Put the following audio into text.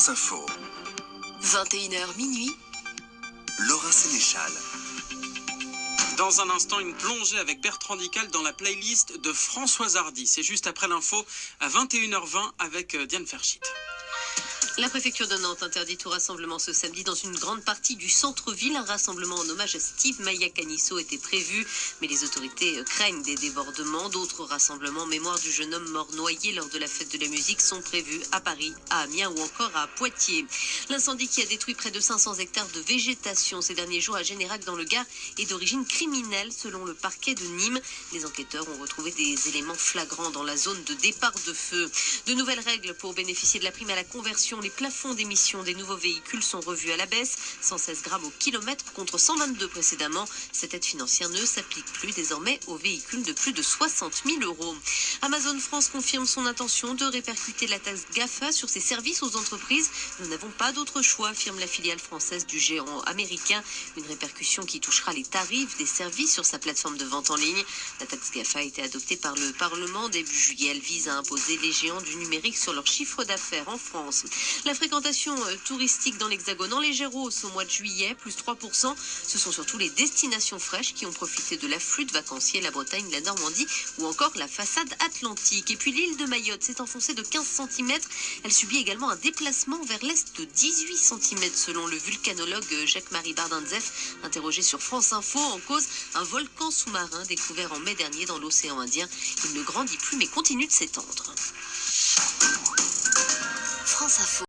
France Info. 21h minuit. Laura Sénéchal. Dans un instant, une plongée avec Bertrand Dical dans la playlist de Françoise Hardy. C'est juste après l'info à 21h20 avec Diane Ferchit. La préfecture de Nantes interdit tout rassemblement ce samedi dans une grande partie du centre-ville. Un rassemblement en hommage à Steve Maia Canisso était prévu, mais les autorités craignent des débordements. D'autres rassemblements en mémoire du jeune homme mort noyé lors de la fête de la musique sont prévus à Paris, à Amiens ou encore à Poitiers. L'incendie qui a détruit près de 500 hectares de végétation ces derniers jours à Générac dans le Gard est d'origine criminelle selon le parquet de Nîmes. Les enquêteurs ont retrouvé des éléments flagrants dans la zone de départ de feu. De nouvelles règles pour bénéficier de la prime à la conversion. Les plafonds d'émission des nouveaux véhicules sont revus à la baisse, 116 grammes au kilomètre contre 122 précédemment. Cette aide financière ne s'applique plus désormais aux véhicules de plus de 60 000 €. Amazon France confirme son intention de répercuter la taxe GAFA sur ses services aux entreprises. Nous n'avons pas d'autre choix, affirme la filiale française du géant américain. Une répercussion qui touchera les tarifs des services sur sa plateforme de vente en ligne. La taxe GAFA a été adoptée par le Parlement début juillet. Elle vise à imposer les géants du numérique sur leur chiffre d'affaires en France. La fréquentation touristique dans l'Hexagone en légère hausse au mois de juillet, plus 3%. Ce sont surtout les destinations fraîches qui ont profité de l'afflux de vacanciers, la Bretagne, la Normandie ou encore la façade atlantique. Et puis l'île de Mayotte s'est enfoncée de 15 cm. Elle subit également un déplacement vers l'est de 18 cm selon le vulcanologue Jacques-Marie Bardinzef, interrogé sur France Info. En cause, un volcan sous-marin découvert en mai dernier dans l'océan Indien. Il ne grandit plus mais continue de s'étendre. France Info.